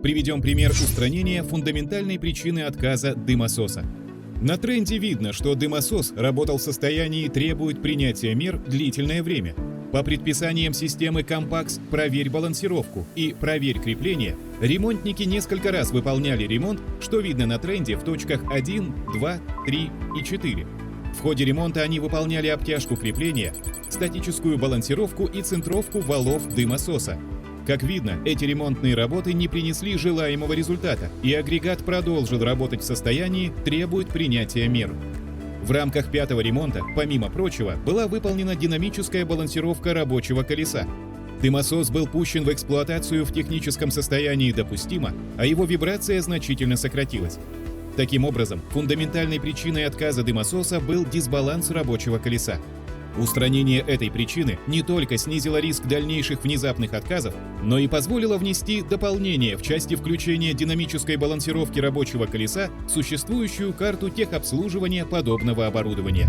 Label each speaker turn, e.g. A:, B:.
A: Приведем пример устранения фундаментальной причины отказа дымососа. На тренде видно, что дымосос работал в состоянии требует принятия мер длительное время. По предписаниям системы Compax «Проверь балансировку» и «Проверь крепление» ремонтники несколько раз выполняли ремонт, что видно на тренде в точках 1, 2, 3 и 4. В ходе ремонта они выполняли обтяжку крепления, статическую балансировку и центровку валов дымососа. Как видно, эти ремонтные работы не принесли желаемого результата, и агрегат продолжил работать в состоянии требует принятия мер. В рамках пятого ремонта, помимо прочего, была выполнена динамическая балансировка рабочего колеса. Дымосос был пущен в эксплуатацию в техническом состоянии допустимо, а его вибрация значительно сократилась. Таким образом, фундаментальной причиной отказа дымососа был дисбаланс рабочего колеса. Устранение этой причины не только снизило риск дальнейших внезапных отказов, но и позволило внести дополнение в части включения динамической балансировки рабочего колеса в существующую карту техобслуживания подобного оборудования.